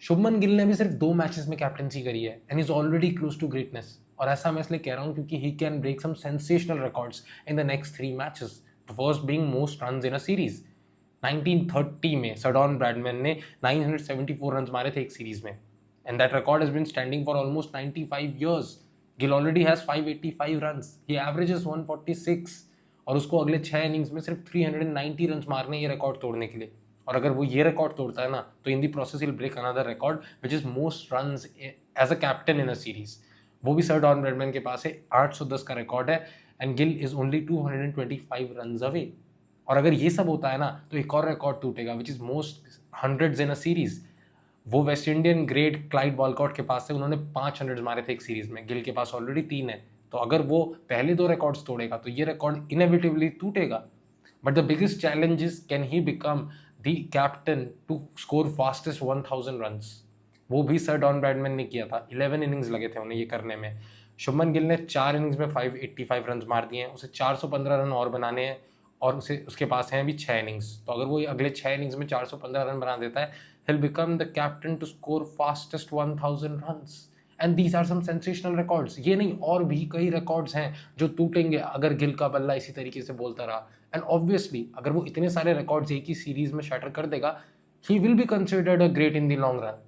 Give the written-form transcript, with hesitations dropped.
शुभमन गिल ने भी सिर्फ 2 मैचेस में कैप्टनसी करी है and is already close to greatness. और ऐसा मैं इसलिए कह रहा हूँ क्योंकि he can break some sensational records in the next 3 matches, the first being most runs in a series. 1930 में सडॉन ब्रैडमैन ने 974 रन्स मारे थे एक सीरीज में, and that record has been standing for almost 95 years. Gill already has 585 runs, he averages 146, और उसको अगले 6 innings में सिर्फ 390 रन्स मारने ये रिकॉर्ड तोड़ने के लिए। और अगर वो ये रिकॉर्ड तोड़ता है ना, तो in the process will break another record which is most runs as a captain in a series. वो भी सर डॉन ब्रैडमैन के पास है, 810 का रिकॉर्ड है, and Gill is only 225 runs away. और अगर ये सब होता है ना, तो एक और रिकॉर्ड टूटेगा which is most hundreds in a series. वो West Indian great Clyde Walcott के पास है, उन्होंने 5 हंड्रेड्स मारे थे एक सीरीज में, गिल के पास ऑलरेडी 3 है। तो अगर वो पहले 2 रिकॉर्ड्स तोड़ेगा तो ये रिकॉर्ड इनएविटेबली टूटेगा। But the biggest challenge is can he become the captain to score fastest 1000 runs. वो भी सर डॉन ब्रैडमैन ने किया था, 11 इनिंग्स लगे थे उन्हें ये करने में। शुभमन गिल ने 4 इनिंग्स में 585 रन्स मार दिए हैं, उसे 415 रन और बनाने हैं, और उसके पास हैं अभी 6 इनिंग्स। तो अगर वो अगले 6 इनिंग्स में 415 रन बना देता है, he'll become the captain to score fastest 1000 runs. And these are some sensational records. ये नहीं, और भी कई records हैं जो टूटेंगे अगर गिल का बल्ला इसी तरीके से बोलता रहा। And obviously अगर वो इतने सारे records एक ही सीरीज में शैटर कर देगा, he will be considered a great in the long run.